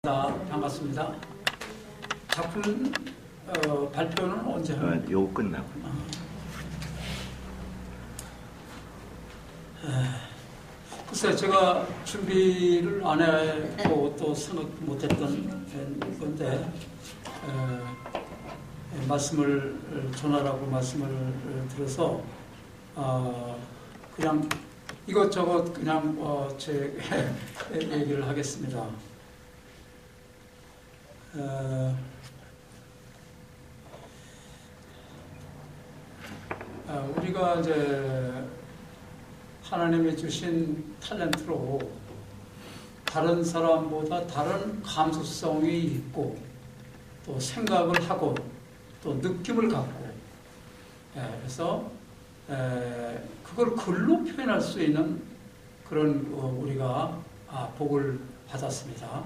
반갑습니다. 작품 발표는 언제 하나요? 요거 끝나고. 글쎄 제가 준비를 안 해고 또 생각 못했던 건데 말씀을 전하라고 말씀을 들어서 그냥 이것저것 그냥 제 얘기를 하겠습니다. 우리가 이제 하나님이 주신 탤런트로 다른 사람보다 다른 감수성이 있고 또 생각을 하고 또 느낌을 갖고 그래서 그걸 글로 표현할 수 있는 그런 우리가 복을 받았습니다.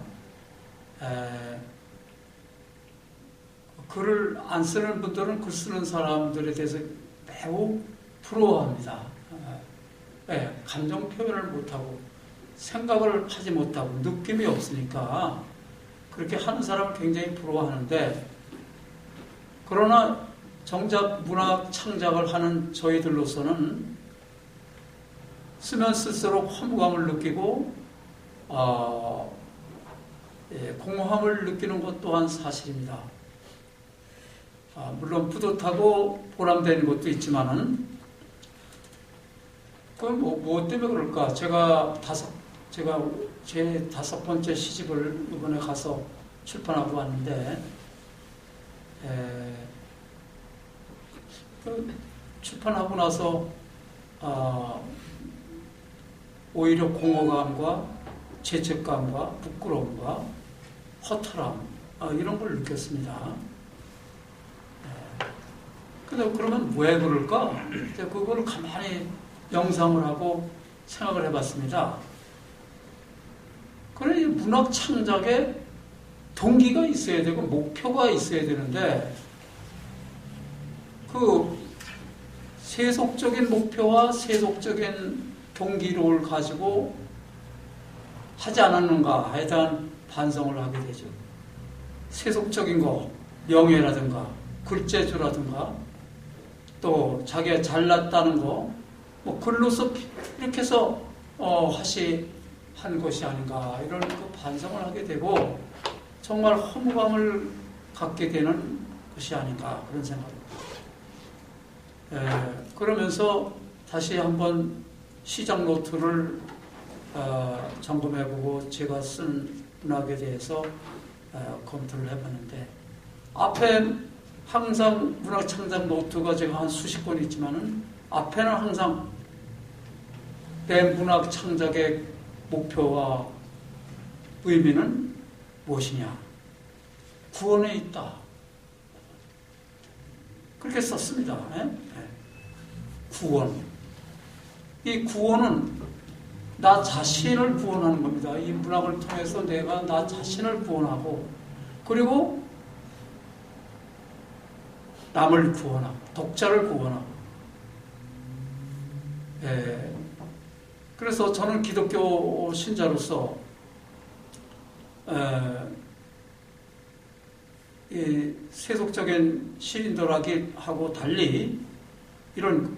글을 안 쓰는 분들은 글 쓰는 사람들에 대해서 매우 부러워합니다. 감정 표현을 못하고 생각을 하지 못하고 느낌이 없으니까 그렇게 하는 사람을 굉장히 부러워하는데, 그러나 정작 문학 창작을 하는 저희들로서는 쓰면 쓸수록 허무감을 느끼고 공허함을 느끼는 것 또한 사실입니다. 물론 뿌듯하고 보람되는 것도 있지만은 그건 뭐 때문에 그럴까? 제가 제 5번째 시집을 이번에 가서 출판하고 왔는데 출판하고 나서 오히려 공허감과 죄책감과 부끄러움과 허탈함 이런 걸 느꼈습니다. 근데 그러면 왜 그럴까? 그거를 가만히 명상을 하고 생각을 해봤습니다. 그래, 문학 창작에 동기가 있어야 되고 목표가 있어야 되는데 그 세속적인 목표와 세속적인 동기를 가지고 하지 않았는가에 대한 반성을 하게 되죠. 세속적인 거, 명예라든가 글재주라든가 또 자기가 잘났다는 거 뭐 글로서 이렇게 해서 한 것이 아닌가 이런 그 반성을 하게 되고 정말 허무감을 갖게 되는 것이 아닌가 그런 생각입니다. 그러면서 다시 한번 시작 노트를 점검해보고 제가 쓴 문학에 대해서 검토를 해봤는데, 앞에 항상 문학 창작 노트가 제가 한 수십 권 있지만은 앞에는 항상 내 문학 창작의 목표와 의미는 무엇이냐? 구원에 있다. 그렇게 썼습니다. 구원. 이 구원은 나 자신을 구원하는 겁니다. 이 문학을 통해서 내가 나 자신을 구원하고 그리고 남을 구원하고 독자를 구원하고. 그래서 저는 기독교 신자로서 이 세속적인 시인들하고 달리 이런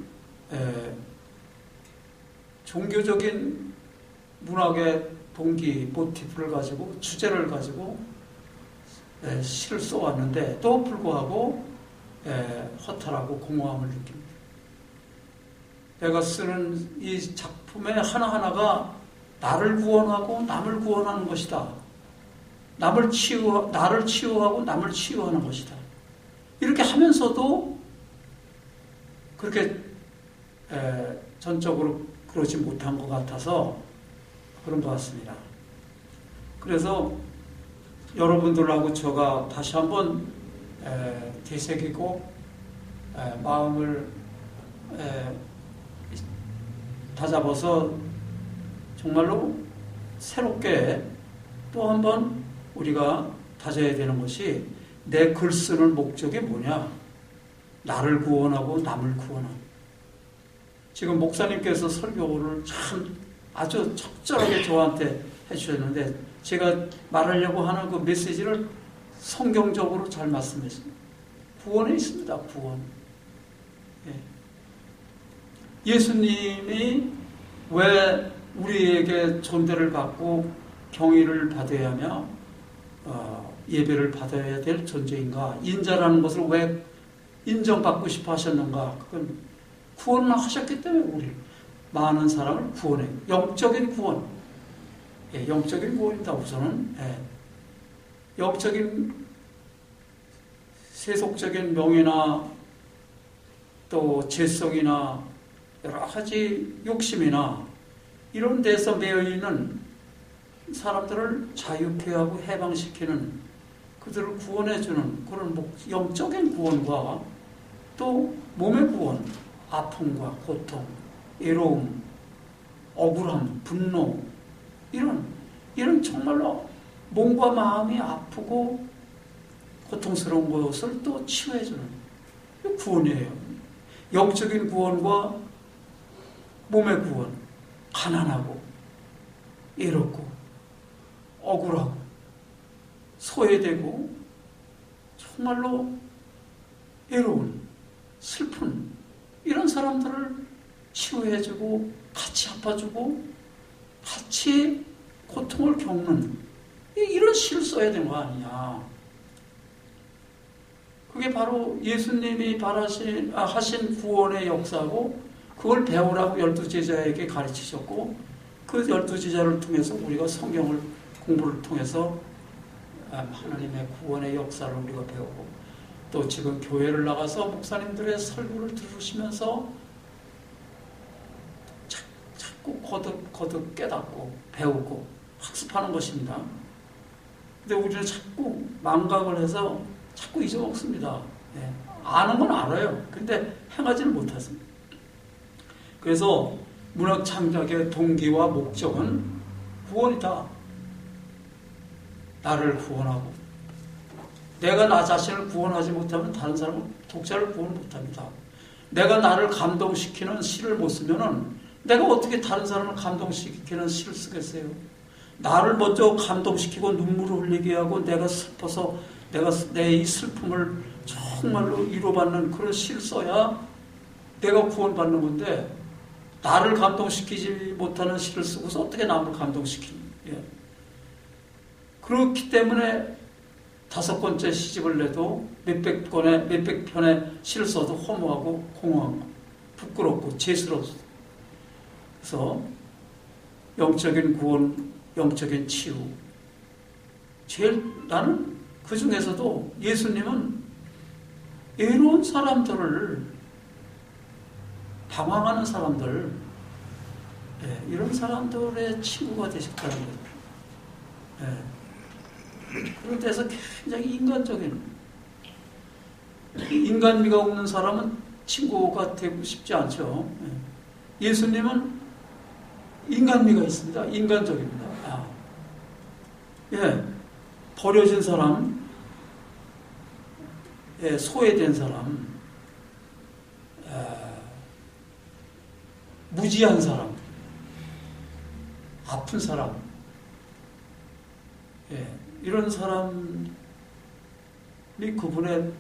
종교적인 문학의 동기, 모티프를 가지고 주제를 가지고 시를 써왔는데 또 불구하고 허탈하고 공허함을 느낍니다. 내가 쓰는 이 작품의 하나하나가 나를 구원하고 남을 구원하는 것이다. 나를 치유하고 남을 치유하는 것이다. 이렇게 하면서도 그렇게 전적으로 그러지 못한 것 같아서 그런 것 같습니다. 그래서 여러분들하고 제가 다시 한번 되새기고 마음을 다잡아서 정말로 새롭게 또 한번 우리가 다져야 되는 것이 내 글 쓰는 목적이 뭐냐? 나를 구원하고 남을 구원하고. 지금 목사님께서 설교를 참 아주 적절하게 저한테 해주셨는데 제가 말하려고 하는 그 메시지를 성경적으로 잘 말씀했습니다. 구원에 있습니다. 구원. 예수님이 왜 우리에게 존대를 갖고 경의를 받아야 하며 예배를 받아야 될 존재인가? 인자라는 것을 왜 인정받고 싶어 하셨는가? 그건 구원을 하셨기 때문에 우리 많은 사람을 구원해. 영적인 구원. 영적인 구원입니다. 우선은. 영적인 세속적인 명예나 또 재성이나 여러 가지 욕심이나 이런 데서 매여있는 사람들을 자유케 하고 해방시키는, 그들을 구원해주는 그런 영적인 구원과 또 몸의 구원, 아픔과 고통, 외로움, 억울함, 분노, 이런 정말로 몸과 마음이 아프고 고통스러운 것을 또 치유해주는 구원이에요. 영적인 구원과 몸의 구원, 가난하고 외롭고 억울하고 소외되고 정말로 외로운, 슬픈 이런 사람들을 치유해주고 같이 아파주고 같이 고통을 겪는 이런 시를 써야 되는 거 아니냐. 그게 바로 예수님이 하신 구원의 역사고, 그걸 배우라고 12제자에게 가르치셨고, 그 12제자를 통해서 우리가 성경을 공부를 통해서 하나님의 구원의 역사를 우리가 배우고, 또 지금 교회를 나가서 목사님들의 설교를 들으시면서 자꾸 거듭 깨닫고 배우고 학습하는 것입니다. 근데 우리는 자꾸 망각을 해서 자꾸 잊어먹습니다. 아는 건 알아요. 근데 행하지는 못했습니다. 그래서 문학 창작의 동기와 목적은 구원이다. 나를 구원하고, 내가 나 자신을 구원하지 못하면 다른 사람은, 독자를 구원 못합니다. 내가 나를 감동시키는 시를 못 쓰면은 내가 어떻게 다른 사람을 감동시키는 시를 쓰겠어요? 나를 먼저 감동시키고 눈물을 흘리게 하고 내가 슬퍼서 내 이 슬픔을 정말로 위로받는 그런 시를 써야 내가 구원받는 건데, 나를 감동시키지 못하는 시를 쓰고서 어떻게 남을 감동시키니? 그렇기 때문에 5번째 시집을 내도 몇백 편의 시를 써도 허무하고 공허하고 부끄럽고 죄스럽고, 그래서 영적인 구원, 영적인 치유, 나는 그 중에서도 예수님은 외로운 사람들을, 방황하는 사람들, 이런 사람들의 친구가 되셨다는 거예요. 그런 데서 굉장히 인간미가 없는 사람은 친구가 되고 싶지 않죠. 예수님은 인간미가 있습니다. 인간적입니다. 버려진 사람, 소외된 사람, 무지한 사람, 아픈 사람, 이런 사람이 그분의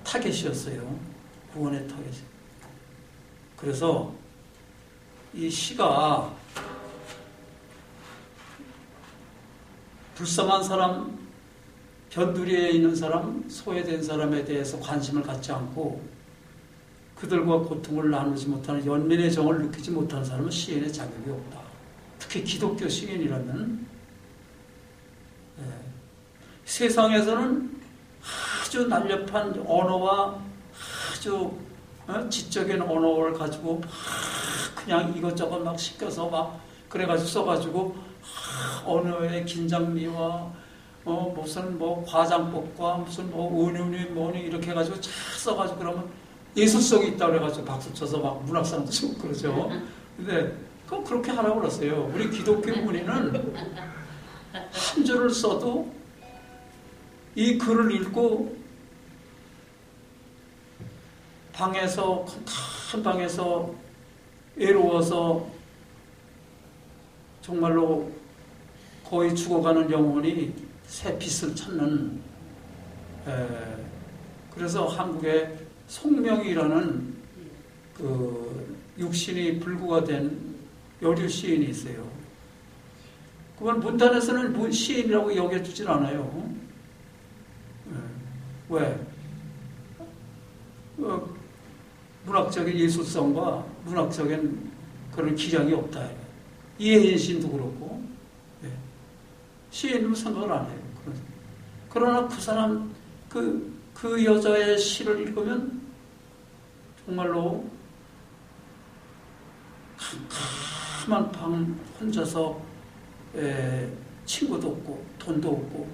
타겟이었어요. 구원의 타겟이. 그래서 이 시가 불쌍한 사람, 변두리에 있는 사람, 소외된 사람에 대해서 관심을 갖지 않고 그들과 고통을 나누지 못하는, 연민의 정을 느끼지 못하는 사람은 시인의 자격이 없다. 특히 기독교 시인이라면 세상에서는 아주 날렵한 언어와 아주 지적인 언어를 가지고 그냥 이것저것 막 시켜서 막 그래가지고 써가지고 언어의 긴장미와 무슨 과장법과 무슨 은유니 뭐니 이렇게 해가지고 쫙 써가지고 그러면 예술성이 있다고 그래가지고 박수 쳐서 막 문학상도 주고 그러죠. 근데 그렇게 하라고 그랬어요. 우리 기독교 문의는 한 줄을 써도 이 글을 읽고 큰 방에서 외로워서 정말로 거의 죽어가는 영혼이 새 빛을 찾는, 그래서 한국에 송명이라는 그 육신이 불구가 된 여류 시인이 있어요. 그건 문단에서는 시인이라고 여겨주질 않아요. 왜? 문학적인 예술성과 문학적인 그런 기량이 없다. 이혜인 시인도 그렇고, 시인으로 생각을 안 해요. 그러나 그 사람, 그 여자의 시를 읽으면 정말로 캄캄한 방 혼자서 친구도 없고 돈도 없고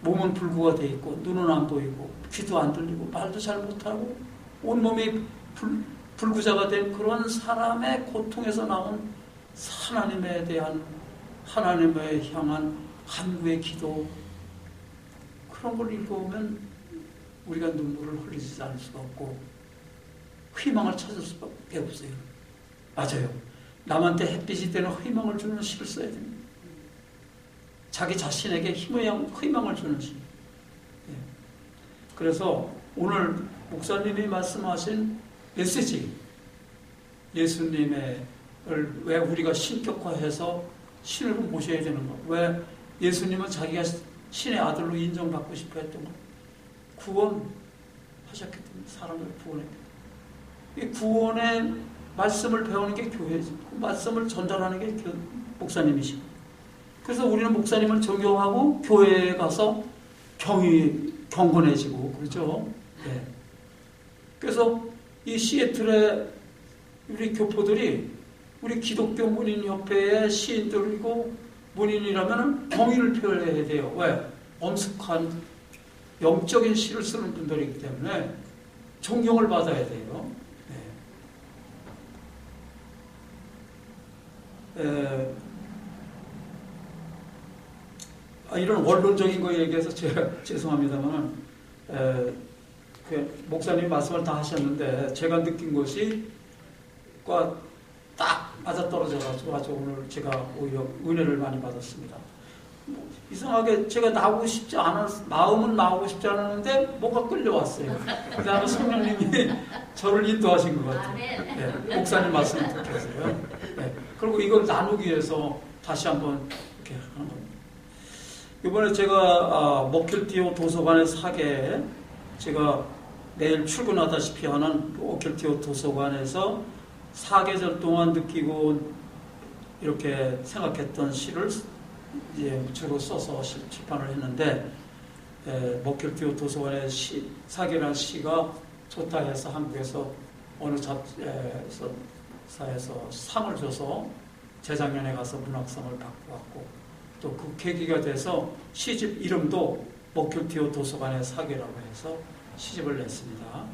몸은 불구가 돼 있고 눈은 안 보이고 귀도 안 들리고 말도 잘 못하고 온몸이 불구자가 된 그런 사람의 고통에서 나온 하나님에 대한, 하나님에 향한 간구의 기도, 그런 걸 읽어보면 우리가 눈물을 흘리지 않을 수가 없고 희망을 찾을 수밖에 없어요. 맞아요. 남한테 햇빛이 되는 희망을 주는 시를 써야 됩니다. 자기 자신에게 희망을 주는 시. 그래서 오늘 목사님이 말씀하신 메시지, 예수님을 왜 우리가 신격화해서 신을 모셔야 되는 거, 왜 예수님은 자기가 신의 아들로 인정받고 싶어 했던 거, 구원하셨기 때문에 사람을 구원했기 때문에. 이 구원의 말씀을 배우는 게 교회죠. 그 말씀을 전달하는 게 목사님이시고, 그래서 우리는 목사님을 존경하고 교회에 가서 경건해지고 그렇죠. 네. 그래서 이 시애틀의 우리 교포들이 우리 기독교 문인협회의 시인들이고 문인이라면 경의를 표해야 돼요. 왜? 엄숙한 영적인 시를 쓰는 분들이기 때문에 존경을 받아야 돼요. 이런 원론적인 거 얘기해서 제가 죄송합니다만, 목사님 말씀을 다 하셨는데 제가 느낀 것이 딱 맞아떨어져가지고 아주 오늘 제가 오히려 은혜를 많이 받았습니다. 이상하게 제가 나오고 싶지 마음은 나오고 싶지 않았는데 뭐가 끌려왔어요. 그 다음에 성령님이 저를 인도하신 것 같아요. 네, 목사님 말씀을 듣게 해서요. 네, 그리고 이걸 나누기 위해서 다시 한번 이렇게 하는 겁니다. 이번에 제가 모켈티오 도서관의 사계에 제가 내일 출근하다시피 하는 모켈티오 도서관에서 4계절 동안 느끼고 이렇게 생각했던 시를 이제 주로 써서 출판을 했는데, 모켈티오 도서관의 시, 4계라는 시가 좋다 해서 한국에서 어느 잡사에서 상을 줘서 재작년에 가서 문학상을 받고 왔고, 또 그 계기가 돼서 시집 이름도 모켈티오 도서관의 4계라고 해서 시집을 냈습니다.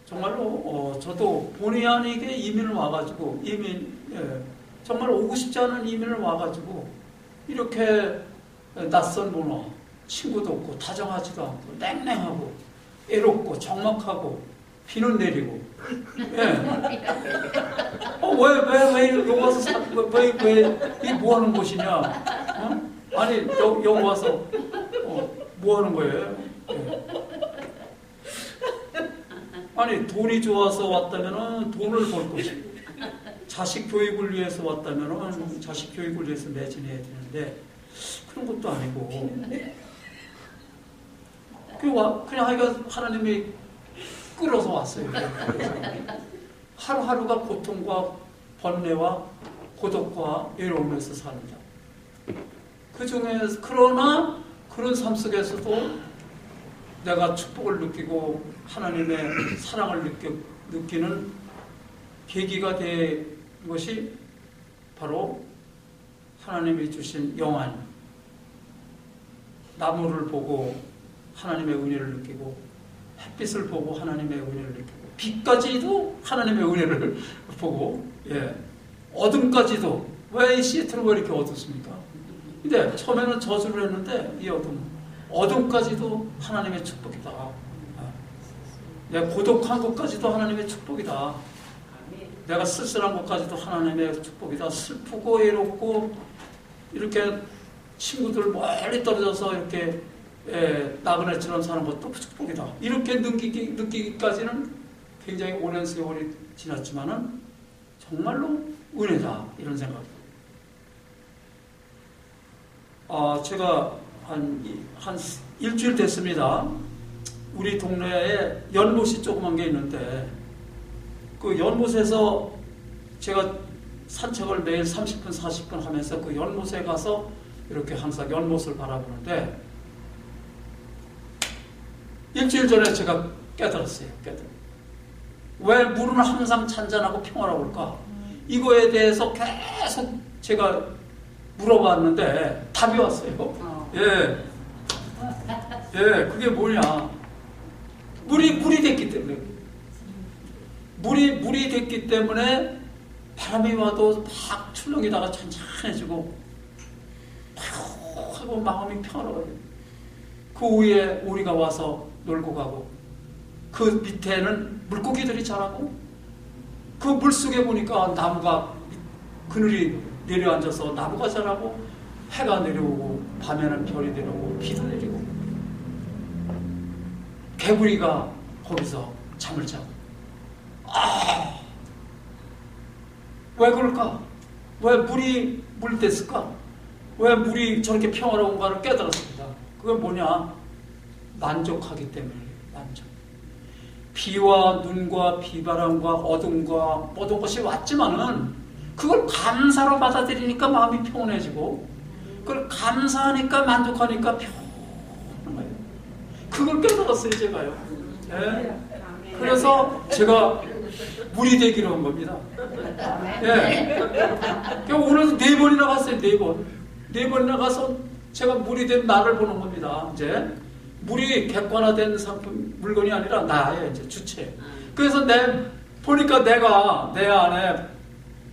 정말로 저도 본의 아니게 이민을 와가지고 정말 오고 싶지 않은 이민을 와가지고 이렇게 낯선 문화, 친구도 없고 다정하지도 않고 냉랭하고 애롭고 적막하고 비는 내리고, 왜 여기 와서 이게 뭐 하는 곳이냐? 아니 여기 와서 뭐 하는 거예요? 아니 돈이 좋아서 왔다면은 돈을 벌 것이고, 자식 교육을 위해서 왔다면은 자식 교육을 위해서 매진해야 되는데 그런 것도 아니고 그냥 하나님이 끌어서 왔어요. 하루하루가 고통과 번뇌와 고독과 외로움에서 삽니다. 그 중에서 그러나 그런 삶 속에서도 내가 축복을 느끼고 하나님의 사랑을 느끼는 계기가 된 것이 바로 하나님이 주신 영안, 나무를 보고 하나님의 은혜를 느끼고, 햇빛을 보고 하나님의 은혜를 느끼고, 빛까지도 하나님의 은혜를 보고, 어둠까지도, 왜 시애틀은 왜 이렇게 어둡습니까? 근데 처음에는 저주를 했는데 이 어둠까지도 하나님의 축복이다. 내 고독한 것까지도 하나님의 축복이다. 내가 쓸쓸한 것까지도 하나님의 축복이다. 슬프고 외롭고 이렇게 친구들 멀리 떨어져서 이렇게 나그네처럼 사는 것도 축복이다. 이렇게 느끼기까지는 굉장히 오랜 세월이 지났지만은 정말로 은혜다. 이런 생각. 제가 한 일주일 됐습니다. 우리 동네에 연못이 조그만 게 있는데 그 연못에서 제가 산책을 매일 30분, 40분 하면서 그 연못에 가서 이렇게 항상 연못을 바라보는데 일주일 전에 제가 깨달았어요. 왜 물은 항상 잔잔하고 평화로울까? 이거에 대해서 계속 제가 물어봤는데 답이 왔어요. 예, 그게 뭐냐? 물이 됐기 때문에. 물이 됐기 때문에 바람이 와도 막 출렁이다가 잔잔해지고 하고 마음이 평화로워요. 그 위에 오리가 와서 놀고 가고 그 밑에는 물고기들이 자라고 그 물속에 보니까 나무가 그늘이 내려앉아서 나무가 자라고 해가 내려오고 밤에는 별이 내려오고 비도 내리고 개구리가 거기서 잠을 자고 왜 그럴까? 왜 물이 됐을까? 왜 물이 저렇게 평화로운가를 깨달았습니다. 그건 뭐냐? 만족하기 때문이에요. 만족. 비와 눈과 비바람과 어둠과 모든 것이 왔지만은 그걸 감사로 받아들이니까 마음이 평온해지고 그걸 감사하니까 만족하니까 평온한 거예요. 그걸 깨달았어요, 제가요. 네. 그래서 제가 물이 되기로 한 겁니다. 예. 오늘 4번이나 갔어요, 4번. 4번이나 가서 제가 물이 된 나를 보는 겁니다. 이제 물이 객관화된 상품, 물건이 아니라 나예요, 이제 주체. 그래서 보니까 내가 내 안에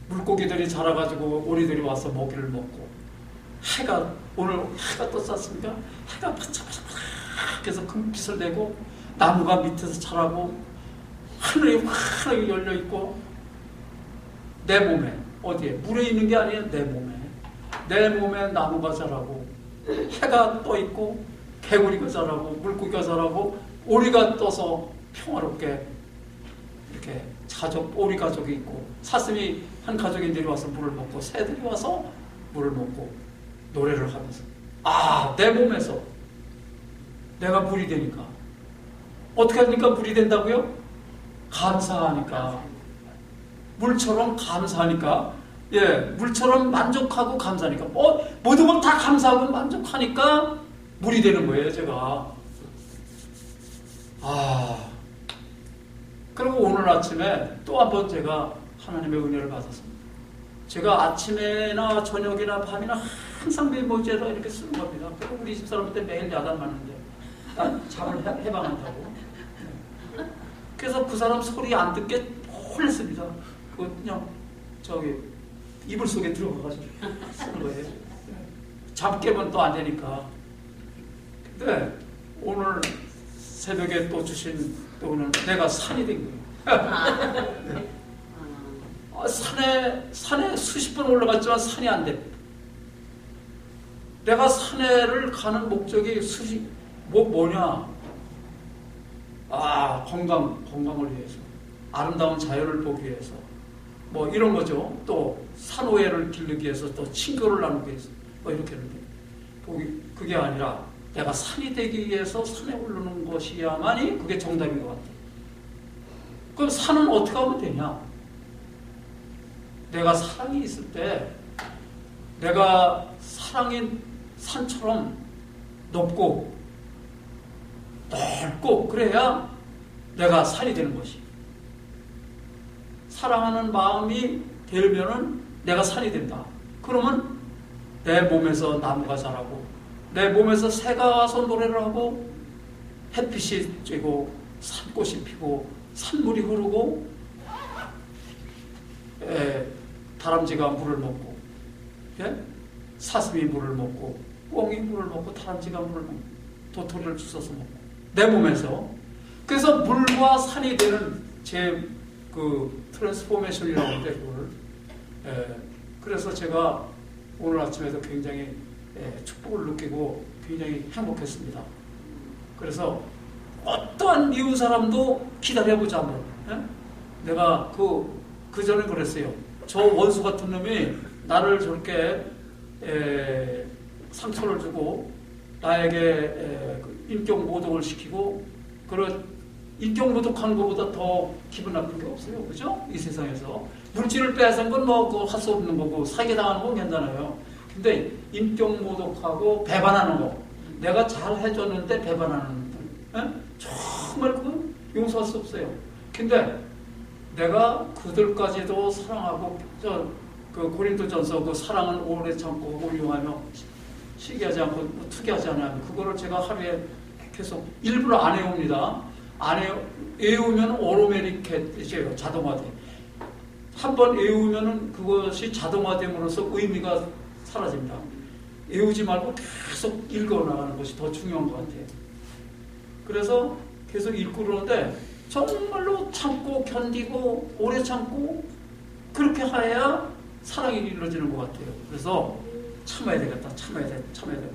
물고기들이 자라가지고 오리들이 와서 먹이를 먹고 오늘 해가 떴었습니까? 해가 반짝반짝해서 금빛을 내고 나무가 밑에서 자라고 하늘이 환하게 열려있고 내 몸에 어디에? 물에 있는 게 아니에요. 내 몸에 나무가 자라고 해가 떠있고 개구리가 자라고 물고기가 자라고 오리가 떠서 평화롭게 이렇게 오리 가족이 있고 사슴이 한 가족이 내려와서 물을 먹고 새들이 와서 물을 먹고 노래를 하면서 내 몸에서 내가 물이 되니까 어떻게 하니까 물이 된다고요? 감사하니까 물처럼 감사하니까 물처럼 만족하고 감사하니까 모든 걸 다 감사하고 만족하니까 물이 되는 거예요. 제가 그리고 오늘 아침에 또 한 번 제가 하나님의 은혜를 받았습니다. 제가 아침에나 저녁이나 밤이나 항상 메모지에다 이렇게 쓰는 겁니다. 그리고 우리 집사람한테 매일 야단 맞는데 난 잠을 해방한다고. 그래서 그 사람 소리 안 듣게 홀렸습니다. 그거 그냥 이불 속에 들어가가지고 쓰는 거예요. 잠 깨면 또 안 되니까. 근데 오늘 새벽에 또 주신 또는 내가 산이 된 거예요. 산에 수십 번 올라갔지만 산이 안 돼. 내가 산에를 가는 목적이 뭐냐? 건강을 위해서, 아름다운 자연을 보기 위해서, 뭐 이런 거죠. 또 산호회를 기르기 위해서, 또 친교를 나누기 위해서, 뭐 이렇게 하는데 그게 아니라 내가 산이 되기 위해서 산에 오르는 것이야만이 그게 정답인 것 같아요. 그럼 산은 어떻게 하면 되냐? 내가 사랑이 있을 때 내가 사랑인 산처럼 높고 넓고 그래야 내가 산이 되는 것이. 사랑하는 마음이 되면은 내가 산이 된다. 그러면 내 몸에서 나무가 자라고 내 몸에서 새가 와서 노래를 하고 햇빛이 쬐고 산꽃이 피고 산물이 흐르고 다람쥐가 물을 먹고 사슴이 물을 먹고 꿩이 물을 먹고 다람쥐가 물을 먹고 도토리를 주워서 먹고 내 몸에서. 그래서 물과 산이 되는 제 그 트랜스포메이션이라고 하는데 그걸 그래서 제가 오늘 아침에도 굉장히 축복을 느끼고 굉장히 행복했습니다. 그래서 어떠한 미운 사람도 기다려보자 한번. 내가 그 전에 그랬어요. 저 원수 같은 놈이 나를 저렇게 상처를 주고 나에게 인격 모독을 시키고 그런 인격 모독하는 것보다 더 기분 나쁜 게 없어요. 그죠? 이 세상에서 물질을 빼앗은 건 뭐 할 수 없는 거고 사기당하는 건 괜찮아요. 근데 인격 모독하고 배반하는 거, 내가 잘 해줬는데 배반하는 분, 정말 그 용서할 수 없어요. 근데 내가 그들까지도 사랑하고 그 고린도전서 그 사랑은 오래 참고 온유하며 시기하지 않고 투기하지 않아요. 그거를 제가 하루에 계속 일부러 안 외웁니다. 안 외우면 오토매틱해져요. 자동화돼. 한번 외우면은 그것이 자동화됨으로써 의미가 사라집니다. 외우지 말고 계속 읽어나가는 것이 더 중요한 것 같아요. 그래서 계속 읽고 그러는데 정말로 참고 견디고 오래 참고 그렇게 해야 사랑이 이루어지는 것 같아요. 그래서 참아야 되겠다. 참아야 돼.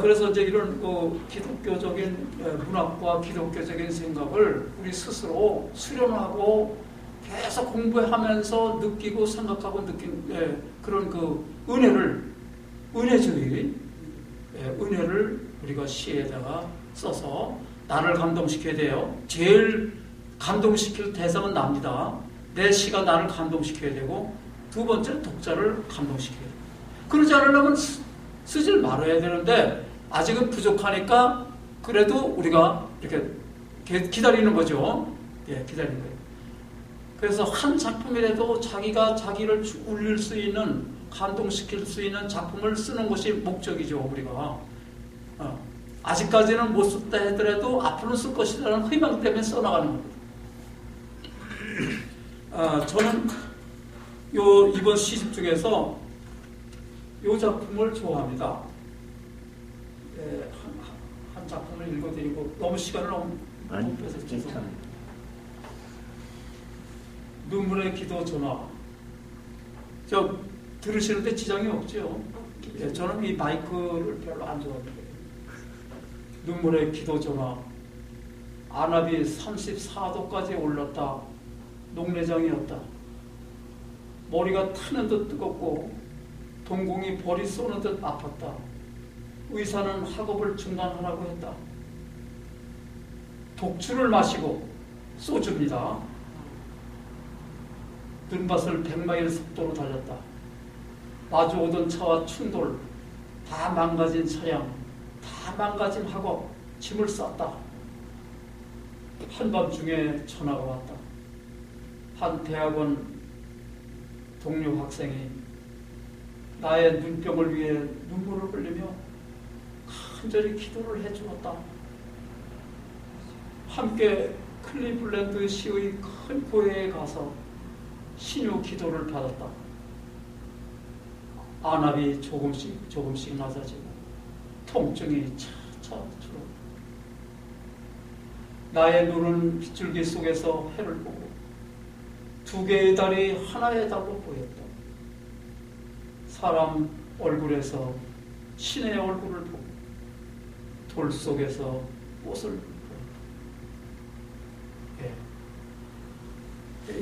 그래서 이제 이런 기독교적인 문학과 기독교적인 생각을 우리 스스로 수련하고 계속 공부하면서 느끼고 생각하고 느낀 그런 그 은혜주의, 은혜를 우리가 시에다가 써서 나를 감동시켜야 돼요. 제일 감동시킬 대상은 납니다. 내 시가 나를 감동시켜야 되고 두 번째는 독자를 감동시켜야 돼요. 그러지 않으려면 쓰질 말아야 되는데 아직은 부족하니까 그래도 우리가 이렇게 기다리는 거죠. 기다리는 거예요. 그래서 한 작품이라도 자기가 자기를 울릴 수 있는 감동시킬 수 있는 작품을 쓰는 것이 목적이죠. 우리가 아직까지는 못 썼다 하더라도 앞으로는 쓸 것이라는 희망 때문에 써나가는 겁니다. 저는 이번 시집 중에서 이 작품을 좋아합니다. 한 작품을 읽어드리고 너무 시간을 너무 뺏어서 죄송합니다. 눈물의 기도 전화. 들으시는데 지장이 없죠? 저는 이 마이크를 별로 안 좋아합니다. 눈물의 기도 전화. 안압이 34도까지 올랐다. 녹내장이었다. 머리가 타는 듯 뜨겁고 동공이 벌이 쏘는 듯 아팠다. 의사는 학업을 중단하라고 했다. 독주를 마시고 소주입니다. 눈밭을 100마일 속도로 달렸다. 마주오던 차와 충돌, 다 망가진 차량, 다 망가진 학업, 짐을 쌌다. 한밤중에 전화가 왔다. 한 대학원 동료 학생이 나의 눈병을 위해 눈물을 흘리며 간절히 기도를 해주었다. 함께 클리블랜드 시의 큰 교회에 가서 신유 기도를 받았다. 안압이 조금씩 낮아지고 통증이 차차 줄어. 나의 눈은 빗줄기 속에서 해를 보고 두 개의 달이 하나의 달로 보였다. 사람 얼굴에서 신의 얼굴을 보고 돌 속에서 꽃을 보였다.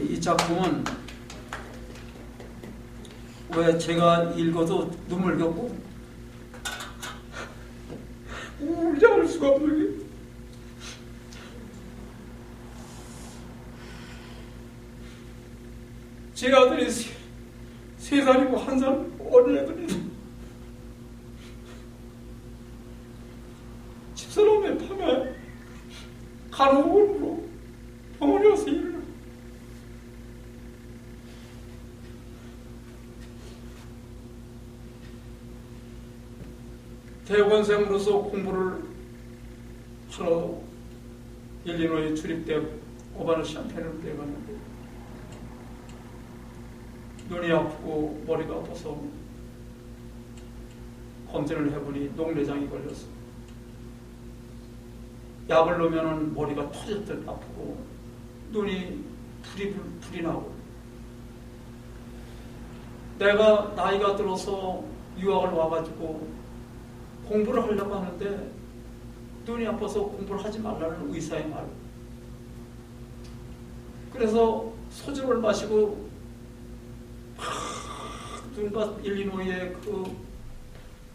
이 작품은 왜 제가 읽어도 눈물 겪고 울지 않을 수가 없는 게 제 아들이 3살이고 1살 어린 애들이 집사람의 밤에 간호원으로 병원에 와서 일을 대학원생으로서 공부를 하러 일리노이 주립대학 오바나 샴페인을 내갔는데 눈이 아프고 머리가 아파서 검진을 해보니 녹내장이 걸렸어. 약을 넣으면 머리가 터졌듯 아프고 눈이 불이 나고, 내가 나이가 들어서 유학을 와가지고 공부를 하려고 하는데 눈이 아파서 공부를 하지 말라는 의사의 말. 그래서 소주를 마시고 눈밭 일리노이의 그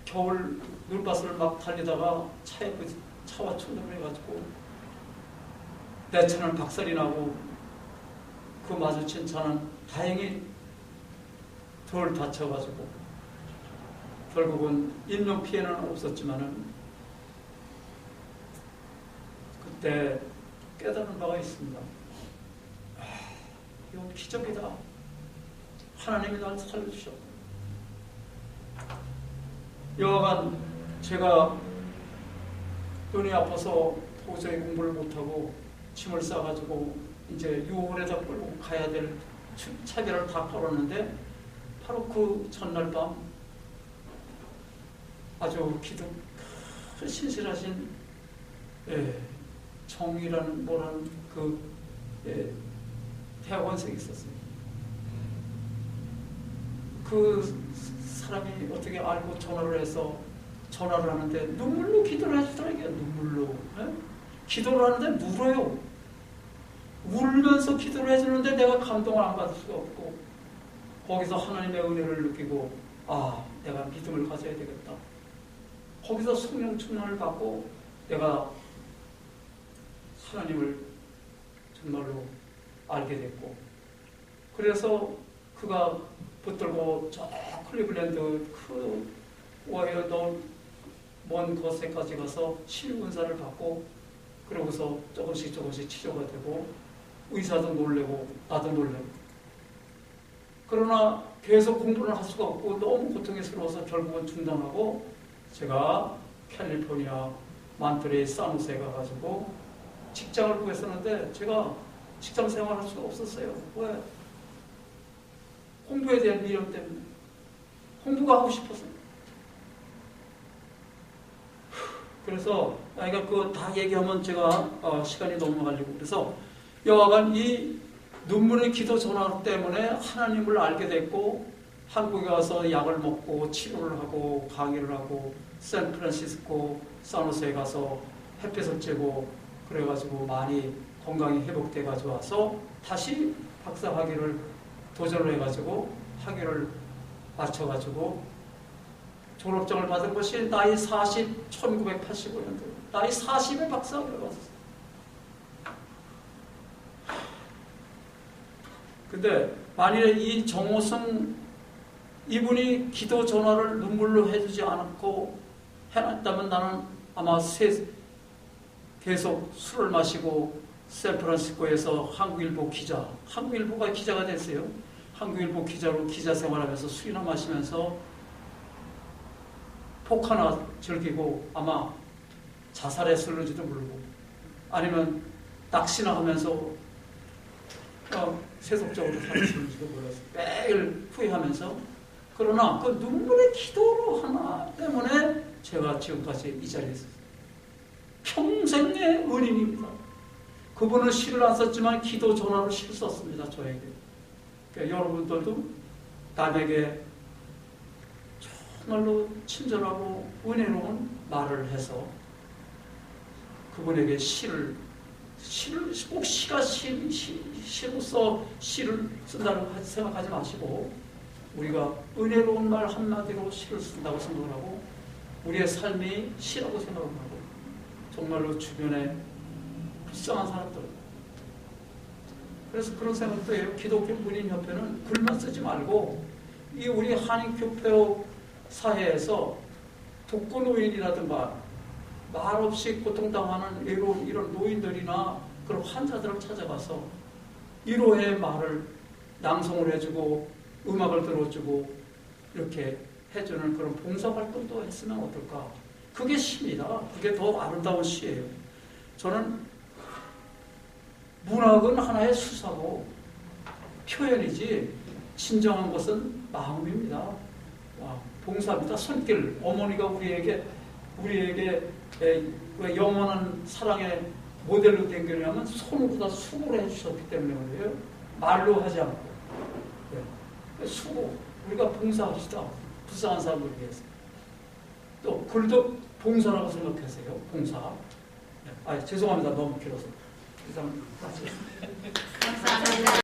겨울 눈밭을 막 달리다가 차와 충돌을 해가지고 내 차는 박살이 나고, 그 마주친 차는 다행히 덜 다쳐가지고 결국은 인명피해는 없었지만은 그때 깨달은 바가 있습니다. 이건 기적이다. 하나님이 날 살려주셨고, 여하간 제가 눈이 아파서 도저히 공부를 못하고 짐을 싸가지고 이제 유월에다 끌고 가야 될 차비를 다 걸었는데, 바로 그 전날 밤 아주 신실하신 정이라는 뭐라는 그 대학원생이 있었어요. 그 사람이 어떻게 알고 전화를 해서 전화를 하는데 눈물로 기도를 해주더라고요. 눈물로. 기도를 하는데 울어요. 울면서 기도를 해주는데 내가 감동을 안 받을 수가 없고, 거기서 하나님의 은혜를 느끼고, 아, 내가 믿음을 가져야 되겠다. 거기서 성령 충만을 받고 내가 하나님을 정말로 알게 됐고, 그래서 그가 붙들고 저 클리블랜드 그 오하이오 먼 곳에까지 가서 치유근사를 받고, 그러고서 조금씩 치료가 되고, 의사도 놀래고 나도 놀래고. 그러나 계속 공부를 할 수가 없고 너무 고통스러워서 결국은 중단하고, 제가 캘리포니아 만트레이 산호세 가가지고 직장을 구했었는데 제가 직장 생활할 수가 없었어요. 왜? 공부에 대한 미련 때문에. 공부가 하고 싶었어요. 그래서 그러니까 그 다 얘기하면 제가 시간이 넘어가려고, 그래서 여하간 이 눈물의 기도 전화 때문에 하나님을 알게 됐고, 한국에 와서 약을 먹고 치료를 하고 강의를 하고 샌프란시스코 산호세에 가서 햇빛을 쬐고 그래가지고 많이 건강이 회복돼 가지고 와서 다시 박사 학위를 도전을 해가지고 학위를 마쳐가지고 졸업증을 받은 것이 나이 1985년도 나이 40에 박사 학위를 받았어요. 근데 만일에 이 정호성 이분이 기도 전화를 눈물로 해주지 않았고 해놨다면 나는 아마 계속 술을 마시고 샌프란시스코에서 한국일보가 기자가 됐어요. 한국일보 기자로 기자 생활하면서 술이나 마시면서 폭 하나 즐기고 아마 자살했을지도 모르고, 아니면 낚시나 하면서 세속적으로 살았을지도 몰랐어요. 매일 후회하면서. 그러나 그 눈물의 기도로 하나 때문에 제가 지금까지 이 자리에 있었어요. 평생의 은인입니다. 그분은 시를 안 썼지만 기도 전화로 시를 썼습니다. 저에게. 그러니까 여러분들도 남에게 정말로 친절하고 은혜로운 말을 해서 그분에게 시를 꼭 시가 시로서 시를 쓴다고 생각하지 마시고, 우리가 은혜로운 말 한마디로 시를 쓴다고 생각을 하고, 우리의 삶이 시라고 생각을 하고, 정말로 주변에 불쌍한 사람들. 그래서 그런 생각도 해요. 기독교 문인협회는 글만 쓰지 말고, 이 우리 한인교표 사회에서 독거노인이라든가 말없이 고통당하는 외로운 이런 노인들이나 그런 환자들을 찾아가서 위로의 말을 낭송을 해주고 음악을 들어주고 이렇게 해주는 그런 봉사활동도 했으면 어떨까. 그게 시입니다. 그게 더 아름다운 시예요. 저는 문학은 하나의 수사고 표현이지 진정한 것은 마음입니다. 봉사입니다. 손길. 어머니가 우리에게 우리에게 왜 영원한 사랑의 모델로 된 거냐면 손보다 수고를 해주셨기 때문에 그래요. 말로 하지 않고. 네. 수고. 우리가 봉사합시다. 불쌍한 사람들 위해서. 또 글도 봉사라고 생각하세요. 봉사. 네. 죄송합니다. 너무 길어서. 감사합니다.